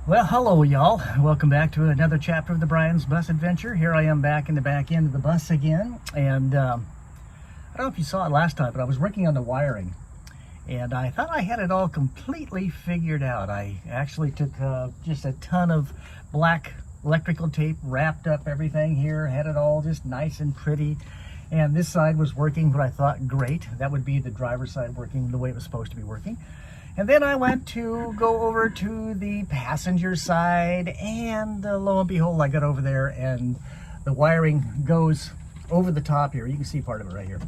Well, hello, y'all. Welcome back to another chapter of the Brian's Bus Adventure. Here I am back in the back end of the bus again. And I don't know if you saw it last time, but I was working on the wiring. And I thought I had it all completely figured out. I actually took just a ton of black electrical tape, wrapped up everything here, had it all just nice and pretty. And this side was working what I thought great. That would be the driver's side working the way it was supposed to be working. And then I went to go over to the passenger side, and lo and behold, I got over there and the wiring goes over the top here. You can see part of it right here.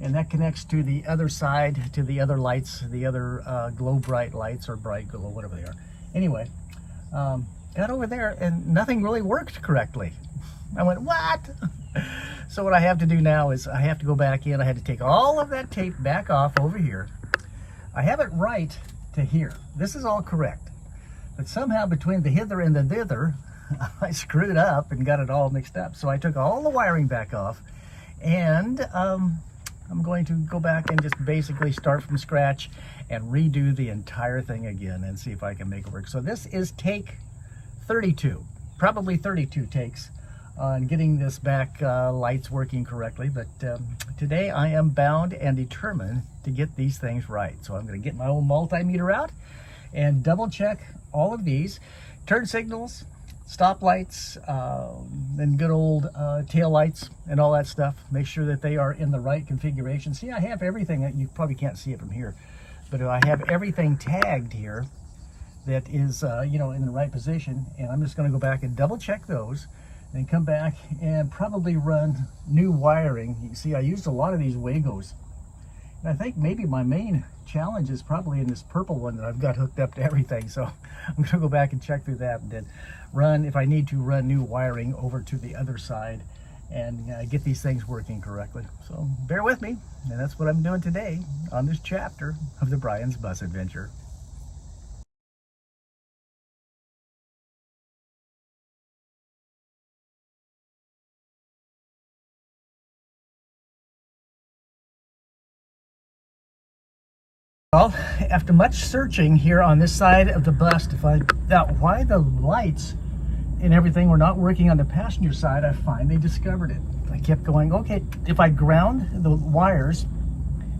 And that connects to the other side, to the other lights, the other glow bright lights or bright glow, whatever they are. Anyway, got over there and nothing really worked correctly. I went, what? So what I have to do now is I have to go back in. I had to take all of that tape back off over here. I have it right to here. This is all correct. But somehow between the hither and the thither, I screwed up and got it all mixed up. So I took all the wiring back off, and I'm going to go back and just basically start from scratch and redo the entire thing again and see if I can make it work. So this is take 32, probably 32 takes on getting this back lights working correctly, but today I am bound and determined to get these things right. So I'm going to get my old multimeter out and double check all of these turn signals, stop lights, and good old tail lights and all that stuff. Make sure that they are in the right configuration. See, I have everything. You probably can't see it from here, but I have everything tagged here that is in the right position, and I'm just going to go back and double check those. Then come back and probably run new wiring. You can see I used a lot of these Wagos. And I think maybe my main challenge is probably in this purple one that I've got hooked up to everything. So I'm going to go back and check through that and then run, if I need to, run new wiring over to the other side and get these things working correctly. So bear with me, and that's what I'm doing today on this chapter of the Brian's Bus Adventure. Well, after much searching here on this side of the bus to find out why the lights and everything were not working on the passenger side, I finally discovered it. I kept going, okay, if I ground the wires,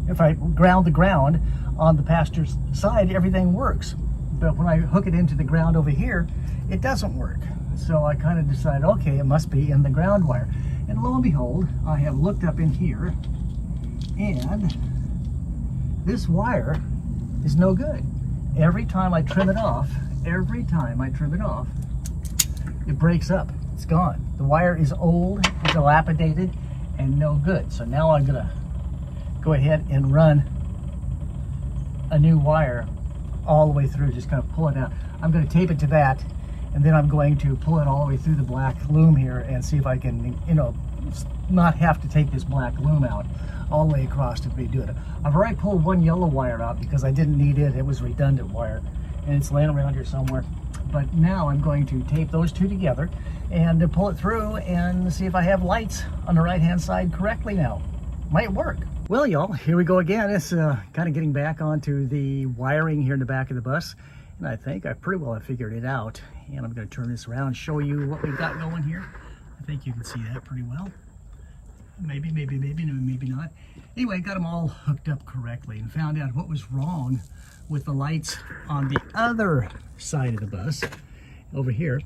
if I ground the ground on the passenger side, everything works. But when I hook it into the ground over here, it doesn't work. So I kind of decided, okay, it must be in the ground wire. And lo and behold, I have looked up in here, and this wire is no good. Every time I trim it off, it breaks up. It's gone. The wire is old, dilapidated, and no good. So now I'm gonna go ahead and run a new wire all the way through, just kind of pull it out. I'm gonna tape it to that, and then I'm going to pull it all the way through the black loom here and see if I can, not have to take this black loom out all the way across to be doing it. I've already pulled one yellow wire out because I didn't need it. It was redundant wire, and it's laying around here somewhere. But now I'm going to tape those two together and pull it through and see if I have lights on the right-hand side correctly now. Might work. Well, y'all, here we go again. It's kind of getting back onto the wiring here in the back of the bus, and I think I pretty well have figured it out. And I'm going to turn this around and show you what we've got going here. I think you can see that pretty well. Maybe not. Anyway, got them all hooked up correctly and found out what was wrong with the lights on the other side of the bus over here.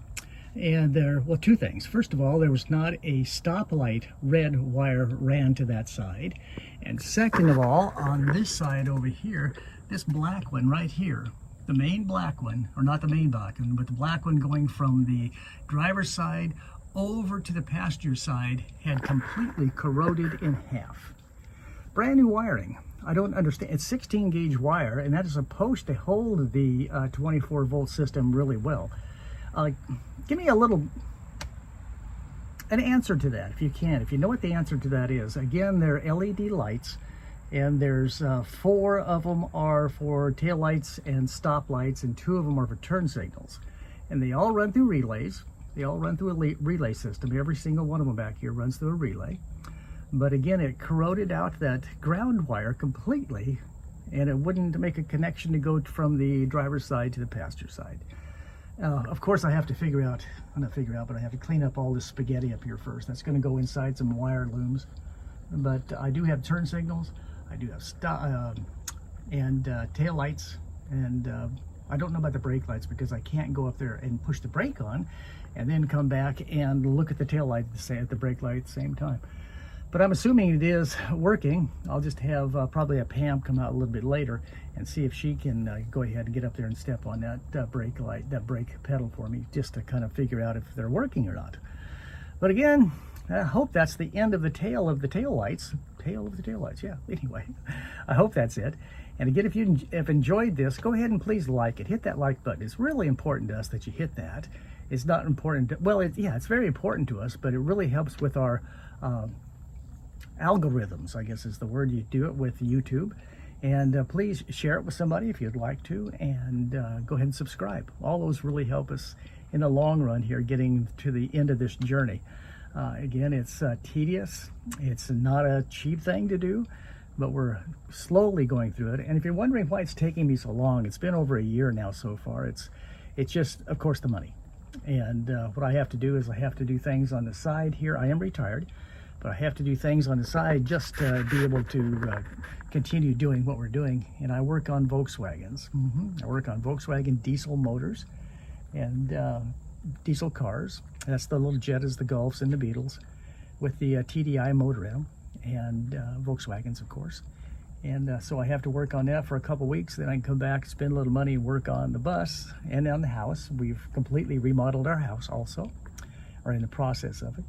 And well, two things. First of all, there was not a stoplight red wire ran to that side. And second of all, on this side over here, this black one right here, the main black one, or not the main black one, but the black one going from the driver's side over to the passenger side had completely corroded in half. Brand new wiring. I don't understand. It's 16 gauge wire, and that is supposed to hold the 24 volt system really well. Give me an answer to that if you can. If you know what the answer to that is. Again, they're LED lights, and there's 4 of them are for tail lights and stop lights, and 2 of them are for turn signals. And they all run through relays. They all run through a relay system. Every single one of them back here runs through a relay. But again, it corroded out that ground wire completely, and it wouldn't make a connection to go from the driver's side to the passenger side. Of course, I have to figure out, not figure out, but I have to clean up all this spaghetti up here first. That's going to go inside some wire looms. But I do have turn signals. I do have tail lights, and I don't know about the brake lights because I can't go up there and push the brake on and then come back and look at the tail light at the brake light at the same time. But I'm assuming it is working. I'll just have probably a Pam come out a little bit later and see if she can go ahead and get up there and step on that brake light, that brake pedal for me, just to kind of figure out if they're working or not. But again, I hope that's the end of the tail of the tail lights. Tail of the tail lights, yeah. Anyway, I hope that's it. And again, if you have enjoyed this, go ahead and please like it. Hit that like button. It's really important to us that you hit that. It's not important to, well, yeah, it's very important to us, but it really helps with our algorithms, I guess is the word. You do it with YouTube. And please share it with somebody if you'd like to, and go ahead and subscribe. All those really help us in the long run here, getting to the end of this journey. Again, it's tedious. It's not a cheap thing to do, but we're slowly going through it. And if you're wondering why it's taking me so long, it's been over a year now so far. It's just, of course, the money. And what I have to do is I have to do things on the side here. I am retired, but I have to do things on the side just to be able to continue doing what we're doing. And I work on Volkswagens. I work on Volkswagen diesel motors and diesel cars. That's the little Jettas, the Golfs, and the Beetles with the TDI motor in them, and Volkswagens, of course. And so I have to work on that for a couple weeks. Then I can come back, spend a little money, and work on the bus and on the house. We've completely remodeled our house also, or in the process of it.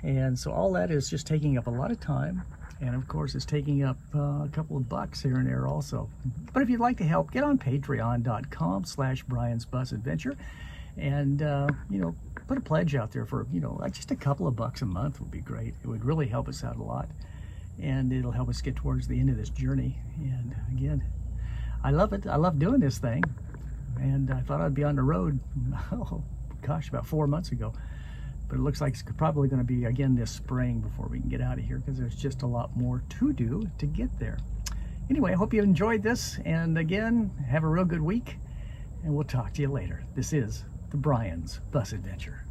And so all that is just taking up a lot of time. And of course, it's taking up a couple of bucks here and there also. But if you'd like to help, get on patreon.com/BriansBusAdventure. And, you know, put a pledge out there for, you know, like just a couple of bucks a month would be great. It would really help us out a lot. And it'll help us get towards the end of this journey. And again, I love it. I love doing this thing. And I thought I'd be on the road, oh gosh, about 4 months ago. But it looks like it's probably going to be again this spring before we can get out of here, because there's just a lot more to do to get there. Anyway, I hope you enjoyed this. And again, have a real good week. And we'll talk to you later. This is the Brian's Bus Adventure.